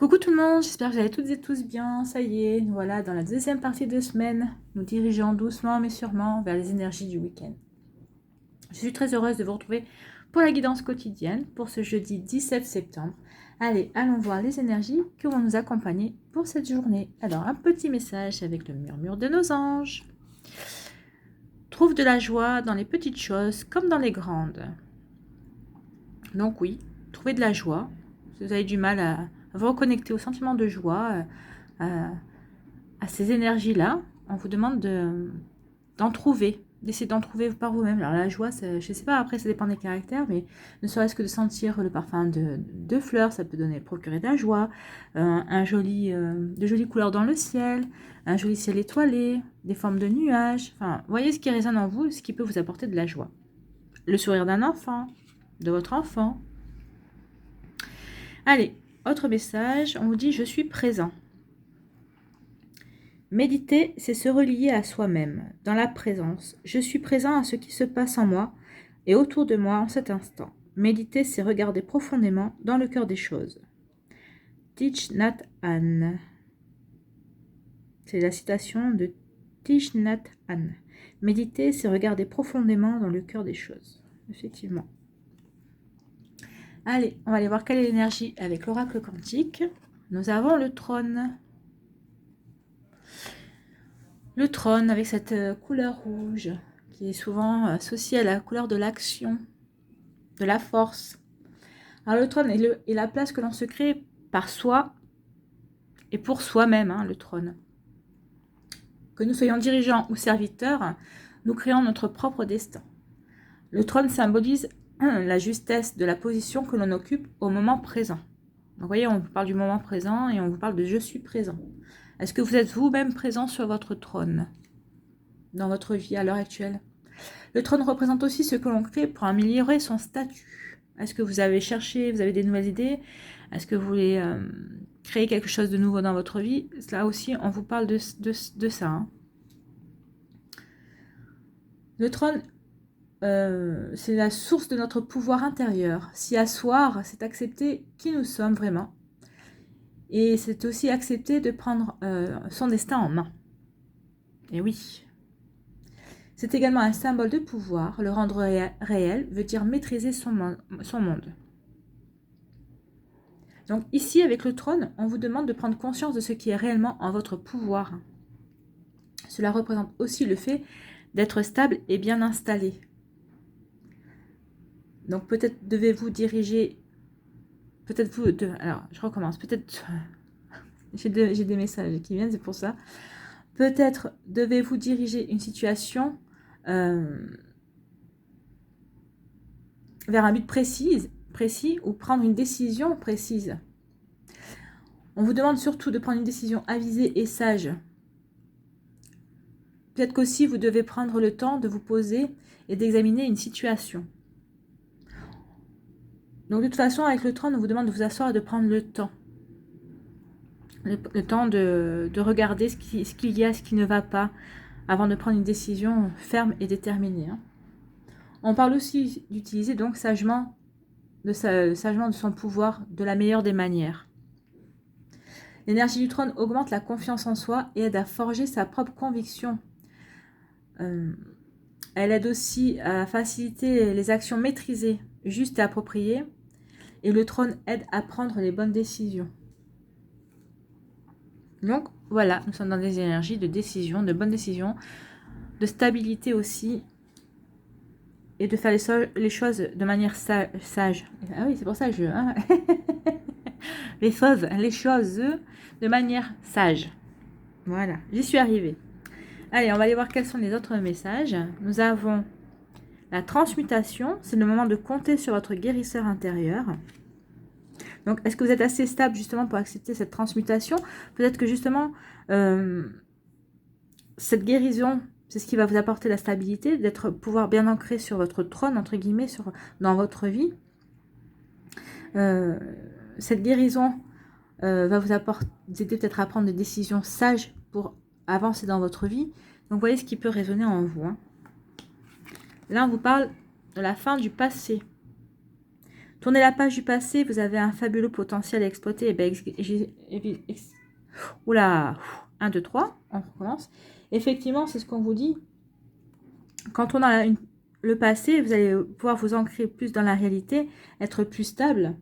Coucou tout le monde, j'espère que vous allez toutes et tous bien. Ça y est, nous voilà dans la deuxième partie de semaine. Nous dirigeons doucement mais sûrement vers les énergies du week-end. Je suis très heureuse de vous retrouver pour la guidance quotidienne pour ce jeudi 17 septembre. Allez, allons voir les énergies qui vont nous accompagner pour cette journée. Alors, un petit message avec le murmure de nos anges. Trouve de la joie dans les petites choses comme dans les grandes. Donc oui, trouvez de la joie. Si vous avez du mal à vous reconnecter au sentiment de joie, à ces énergies-là, on vous demande d'en trouver, d'essayer d'en trouver par vous-même. Alors la joie, je ne sais pas, après ça dépend des caractères, mais ne serait-ce que de sentir le parfum de fleurs, ça peut procurer de la joie, de jolies couleurs dans le ciel, un joli ciel étoilé, des formes de nuages, enfin, voyez ce qui résonne en vous, ce qui peut vous apporter de la joie. Le sourire d'un enfant, de votre enfant. Allez, autre message, on vous dit « Je suis présent ». Méditer, c'est se relier à soi-même, dans la présence. Je suis présent à ce qui se passe en moi et autour de moi en cet instant. Méditer, c'est regarder profondément dans le cœur des choses. Thich Nhat Hanh. C'est la citation de Thich Nhat Hanh. Méditer, c'est regarder profondément dans le cœur des choses. Effectivement. Allez, on va aller voir quelle est l'énergie avec l'oracle quantique. Nous avons le trône. Le trône avec cette couleur rouge qui est souvent associée à la couleur de l'action, de la force. Alors le trône est la place que l'on se crée par soi et pour soi-même, hein, le trône. Que nous soyons dirigeants ou serviteurs, nous créons notre propre destin. Le trône symbolise la justesse de la position que l'on occupe au moment présent. Donc, vous voyez, on vous parle du moment présent et on vous parle de « je suis présent ». Est-ce que vous êtes vous-même présent sur votre trône dans votre vie à l'heure actuelle? Le trône représente aussi ce que l'on crée pour améliorer son statut. Est-ce que vous avez cherché, vous avez des nouvelles idées? Est-ce que vous voulez créer quelque chose de nouveau dans votre vie? Là aussi, on vous parle de ça. Hein. Le trône, c'est la source de notre pouvoir intérieur. S'y asseoir, c'est accepter qui nous sommes vraiment. Et c'est aussi accepter de prendre son destin en main. Et oui. C'est également un symbole de pouvoir. Le rendre réel veut dire maîtriser son monde. Donc ici, avec le trône, on vous demande de prendre conscience de ce qui est réellement en votre pouvoir. Cela représente aussi le fait d'être stable et bien installé. Donc peut-être devez-vous diriger... Alors, je recommence. Peut-être... J'ai des messages qui viennent, c'est pour ça. Peut-être devez-vous diriger une situation vers un but précis ou prendre une décision précise. On vous demande surtout de prendre une décision avisée et sage. Peut-être qu'aussi vous devez prendre le temps de vous poser et d'examiner une situation. Donc de toute façon, avec le trône, on vous demande de vous asseoir et de prendre le temps. Le temps de regarder ce qu'il y a, ce qui ne va pas, avant de prendre une décision ferme et déterminée. Hein. On parle aussi d'utiliser donc sagement de son pouvoir de la meilleure des manières. L'énergie du trône augmente la confiance en soi et aide à forger sa propre conviction. Elle aide aussi à faciliter les actions maîtrisées, justes et appropriées. Et le trône aide à prendre les bonnes décisions. Donc voilà, nous sommes dans des énergies de décision, de bonnes décisions, de stabilité aussi. Et de faire les choses de manière sage. Ah oui, c'est pour ça que je... Hein les choses de manière sage. Voilà, j'y suis arrivée. Allez, on va aller voir quels sont les autres messages. Nous avons la transmutation. C'est le moment de compter sur votre guérisseur intérieur. Donc, est-ce que vous êtes assez stable justement pour accepter cette transmutation? Peut-être que justement, cette guérison... C'est ce qui va vous apporter la stabilité, pouvoir bien ancré sur votre trône, entre guillemets, dans votre vie. Cette guérison va vous aider peut-être à prendre des décisions sages pour avancer dans votre vie. Donc, voyez ce qui peut résonner en vous. Hein. Là, on vous parle de la fin du passé. Tournez la page du passé, vous avez un fabuleux potentiel à exploiter. Et ben, oula, 1, 2, 3, on recommence. Effectivement, c'est ce qu'on vous dit. Quand on a le passé, vous allez pouvoir vous ancrer plus dans la réalité, être plus stable,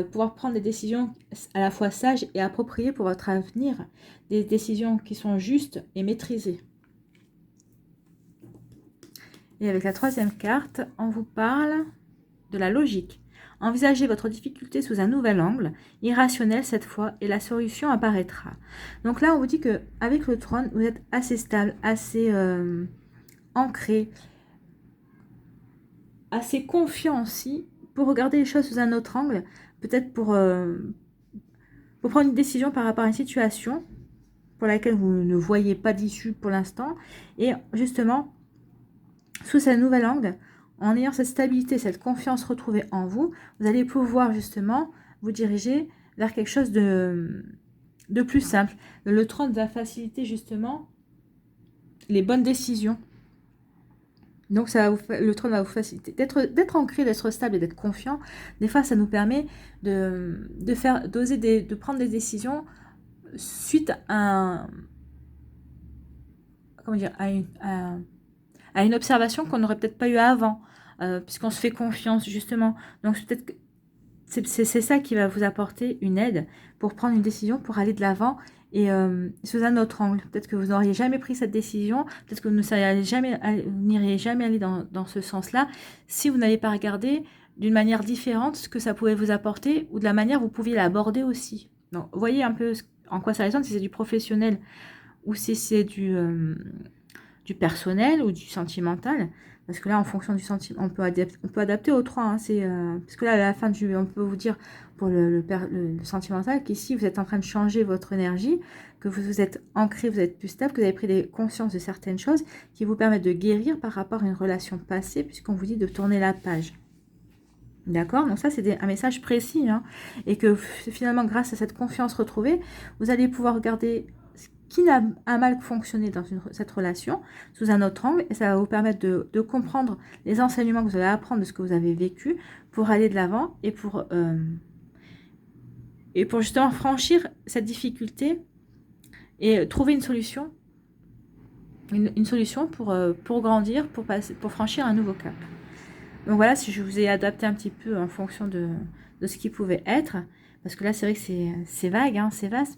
pouvoir prendre des décisions à la fois sages et appropriées pour votre avenir, des décisions qui sont justes et maîtrisées. Et avec la troisième carte, on vous parle de la logique. Envisagez votre difficulté sous un nouvel angle, irrationnel cette fois, et la solution apparaîtra. Donc là, on vous dit que avec le trône, vous êtes assez stable, assez ancré, assez confiant aussi pour regarder les choses sous un autre angle, peut-être pour prendre une décision par rapport à une situation pour laquelle vous ne voyez pas d'issue pour l'instant, et justement, sous ce nouvel angle, en ayant cette stabilité, cette confiance retrouvée en vous, vous allez pouvoir justement vous diriger vers quelque chose de plus simple. Le trône va faciliter justement les bonnes décisions. Donc ça va le trône va vous faciliter d'être ancré, d'être stable et d'être confiant. Des fois, ça nous permet de prendre des décisions suite à à une observation qu'on n'aurait peut-être pas eu avant, puisqu'on se fait confiance justement. Donc peut-être que c'est ça qui va vous apporter une aide pour prendre une décision, pour aller de l'avant et sous un autre angle. Peut-être que vous n'auriez jamais pris cette décision, peut-être que vous n'iriez jamais aller dans ce sens-là si vous n'avez pas regardé d'une manière différente ce que ça pouvait vous apporter ou de la manière vous pouviez l'aborder aussi. Donc, vous voyez un peu en quoi ça résonne, si c'est du professionnel ou si c'est du personnel ou du sentimental. Parce que là, en fonction du sentiment, on peut adapter aux trois. Hein, parce que là, à la fin, on peut vous dire pour le sentimental qu'ici, vous êtes en train de changer votre énergie, que vous êtes ancré, vous êtes plus stable, que vous avez pris des consciences de certaines choses qui vous permettent de guérir par rapport à une relation passée, puisqu'on vous dit de tourner la page. D'accord? Donc ça, c'est un message précis. Hein, et que finalement, grâce à cette confiance retrouvée, vous allez pouvoir regarder qui a mal fonctionné dans cette relation sous un autre angle, et ça va vous permettre de comprendre les enseignements que vous allez apprendre de ce que vous avez vécu pour aller de l'avant et pour justement franchir cette difficulté et trouver une solution, une solution pour grandir, pour franchir un nouveau cap. Donc voilà, si je vous ai adapté un petit peu en fonction de ce qui pouvait être, parce que là c'est vrai que c'est vague, hein, c'est vaste,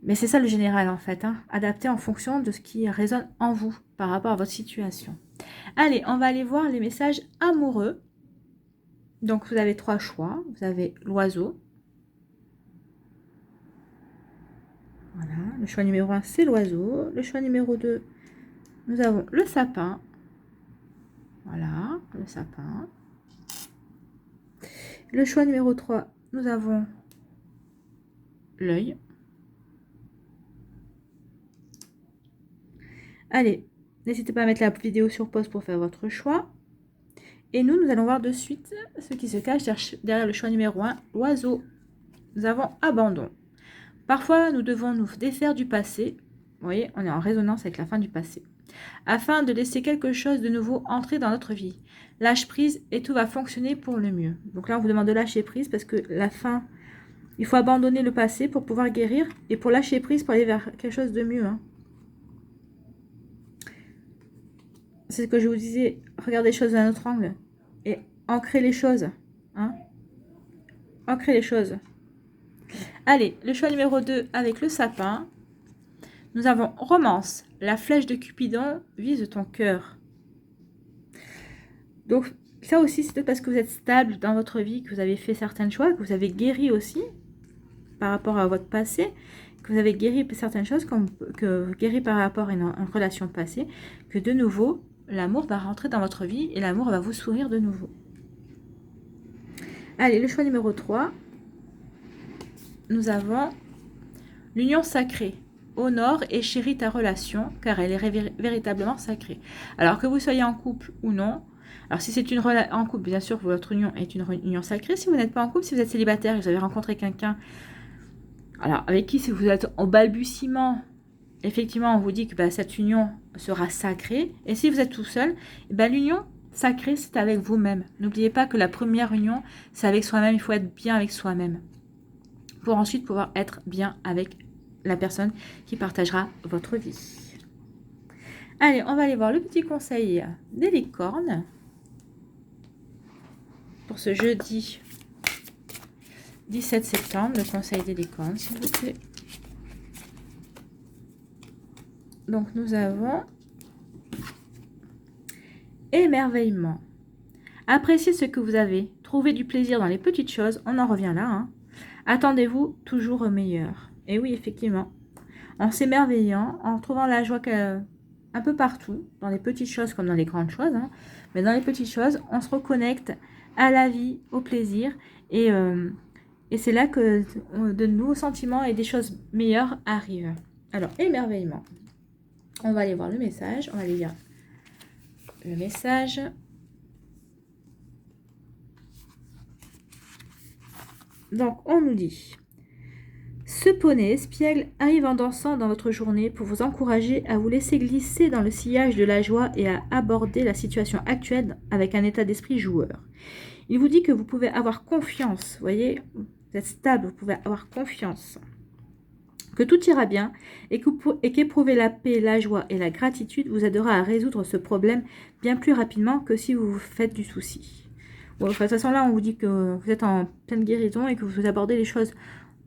mais c'est ça le général en fait, hein, adapté en fonction de ce qui résonne en vous par rapport à votre situation. Allez, on va aller voir les messages amoureux. Donc vous avez 3 choix. Vous avez l'oiseau. Voilà, le choix numéro 1 c'est l'oiseau. Le choix numéro 2, nous avons le sapin. Voilà, le sapin. Le choix numéro 3, nous avons l'œil. Allez, n'hésitez pas à mettre la vidéo sur pause pour faire votre choix. Et nous allons voir de suite ce qui se cache derrière le choix numéro 1, l'oiseau. Nous avons abandon. Parfois, nous devons nous défaire du passé. Vous voyez, on est en résonance avec la fin du passé. Afin de laisser quelque chose de nouveau entrer dans notre vie. Lâche prise et tout va fonctionner pour le mieux. Donc là, on vous demande de lâcher prise parce que la fin, il faut abandonner le passé pour pouvoir guérir et pour lâcher prise pour aller vers quelque chose de mieux. Hein. C'est ce que je vous disais, regardez les choses d'un autre angle et ancrez les choses. Hein. Ancrez les choses. Allez, le choix numéro 2 avec le sapin. Nous avons romance. La flèche de Cupidon vise ton cœur. Donc, ça aussi, c'est peut-être parce que vous êtes stable dans votre vie, que vous avez fait certains choix, que vous avez guéri aussi par rapport à votre passé, que vous avez guéri certaines choses, que guéri par rapport à une relation passée, que de nouveau, l'amour va rentrer dans votre vie et l'amour va vous sourire de nouveau. Allez, le choix numéro 3. Nous avons l'union sacrée. Honore et chéris ta relation, car elle est véritablement sacrée. Alors que vous soyez en couple ou non, alors si c'est en couple, bien sûr, votre union est une union sacrée. Si vous n'êtes pas en couple, si vous êtes célibataire et vous avez rencontré quelqu'un, alors avec qui si vous êtes en balbutiement, effectivement, on vous dit que cette union sera sacrée. Et si vous êtes tout seul, l'union sacré, c'est avec vous-même. N'oubliez pas que la première union, c'est avec soi-même. Il faut être bien avec soi-même pour ensuite pouvoir être bien avec la personne qui partagera votre vie. Allez, on va aller voir le petit conseil des licornes pour ce jeudi 17 septembre, le conseil des licornes, s'il vous plaît. Donc, nous avons émerveillement. Appréciez ce que vous avez. Trouvez du plaisir dans les petites choses. On en revient là. Hein. Attendez-vous toujours au meilleur. Et oui, effectivement. En s'émerveillant, en trouvant la joie un peu partout, dans les petites choses comme dans les grandes choses. Hein. Mais dans les petites choses, on se reconnecte à la vie, au plaisir. Et c'est là que de nouveaux sentiments et des choses meilleures arrivent. Alors, émerveillement. On va aller voir le message. On va aller lire le message. Donc, on nous dit: ce poney espiègle arrive en dansant dans votre journée pour vous encourager à vous laisser glisser dans le sillage de la joie et à aborder la situation actuelle avec un état d'esprit joueur. Il vous dit que vous pouvez avoir confiance, vous voyez, vous êtes stable, vous pouvez avoir confiance, que tout ira bien et qu'éprouver la paix, la joie et la gratitude vous aidera à résoudre ce problème bien plus rapidement que si vous vous faites du souci. Bon, de toute façon, là, on vous dit que vous êtes en pleine guérison et que vous abordez les choses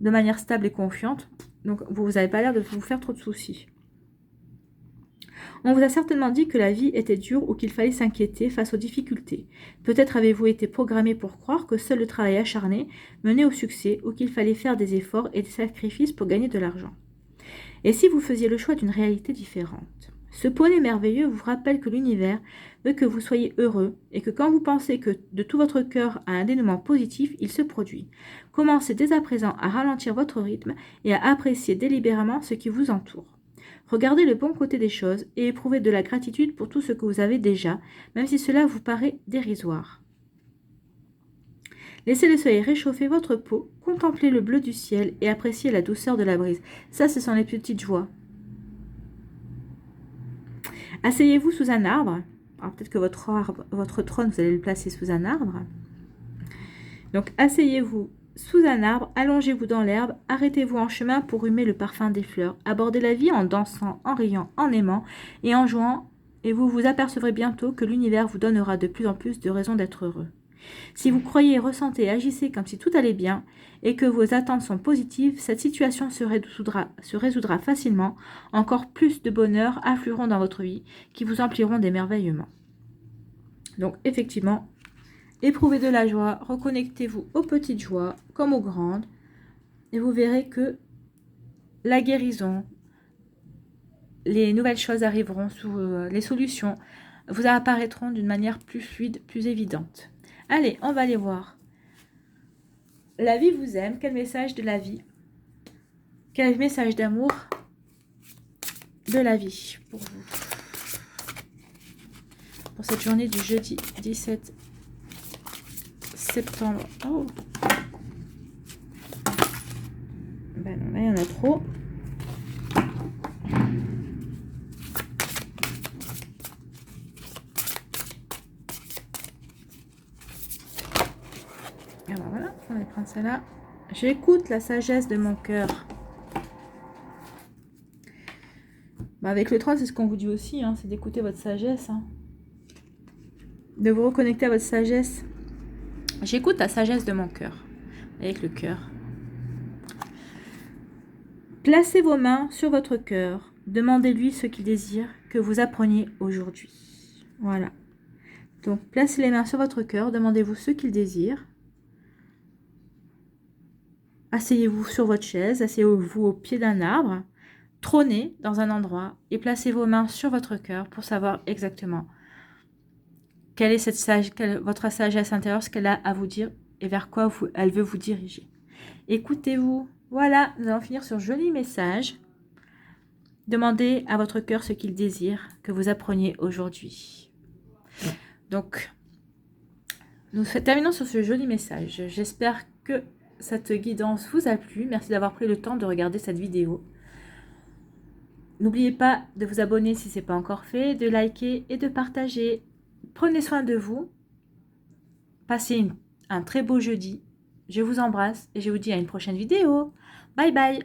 de manière stable et confiante. Donc, vous n'avez pas l'air de vous faire trop de soucis. On vous a certainement dit que la vie était dure ou qu'il fallait s'inquiéter face aux difficultés. Peut-être avez-vous été programmé pour croire que seul le travail acharné menait au succès ou qu'il fallait faire des efforts et des sacrifices pour gagner de l'argent. Et si vous faisiez le choix d'une réalité différente? Ce poney merveilleux vous rappelle que l'univers veut que vous soyez heureux et que quand vous pensez que de tout votre cœur à un dénouement positif, il se produit. Commencez dès à présent à ralentir votre rythme et à apprécier délibérément ce qui vous entoure. Regardez le bon côté des choses et éprouvez de la gratitude pour tout ce que vous avez déjà, même si cela vous paraît dérisoire. Laissez le soleil réchauffer votre peau, contemplez le bleu du ciel et appréciez la douceur de la brise. Ça, ce sont les petites joies. Asseyez-vous sous un arbre. Alors peut-être que votre trône, vous allez le placer sous un arbre. Donc asseyez-vous sous un arbre, allongez-vous dans l'herbe, arrêtez-vous en chemin pour humer le parfum des fleurs. Abordez la vie en dansant, en riant, en aimant et en jouant, et vous vous apercevrez bientôt que l'univers vous donnera de plus en plus de raisons d'être heureux. Si vous croyez, ressentez et agissez comme si tout allait bien et que vos attentes sont positives, cette situation se résoudra facilement. Encore plus de bonheur afflueront dans votre vie qui vous empliront d'émerveillement. Donc effectivement, éprouvez de la joie, reconnectez-vous aux petites joies comme aux grandes et vous verrez que la guérison, les nouvelles choses arriveront, les solutions vous apparaîtront d'une manière plus fluide, plus évidente. Allez, on va aller voir. La vie vous aime. Quel message de la vie? Quel message d'amour de la vie pour vous? Pour cette journée du jeudi 17 septembre. Oh. Ben non, là, il y en a trop. Alors voilà, on va prendre ça là. J'écoute la sagesse de mon cœur. Bah avec le trône, c'est ce qu'on vous dit aussi, hein, c'est d'écouter votre sagesse. Hein. De vous reconnecter à votre sagesse. J'écoute la sagesse de mon cœur. Avec le cœur. Placez vos mains sur votre cœur. Demandez-lui ce qu'il désire que vous appreniez aujourd'hui. Voilà. Donc, placez les mains sur votre cœur. Demandez-vous ce qu'il désire. Asseyez-vous sur votre chaise. Asseyez-vous au pied d'un arbre. Trônez dans un endroit et placez vos mains sur votre cœur pour savoir exactement quelle est votre sagesse intérieure, ce qu'elle a à vous dire et vers quoi elle veut vous diriger. Écoutez-vous. Voilà, nous allons finir sur joli message. Demandez à votre cœur ce qu'il désire que vous appreniez aujourd'hui. Donc, nous terminons sur ce joli message. J'espère que cette guidance vous a plu. Merci d'avoir pris le temps de regarder cette vidéo. N'oubliez pas de vous abonner si ce n'est pas encore fait, de liker et de partager. Prenez soin de vous. Passez un très beau jeudi. Je vous embrasse et je vous dis à une prochaine vidéo. Bye bye.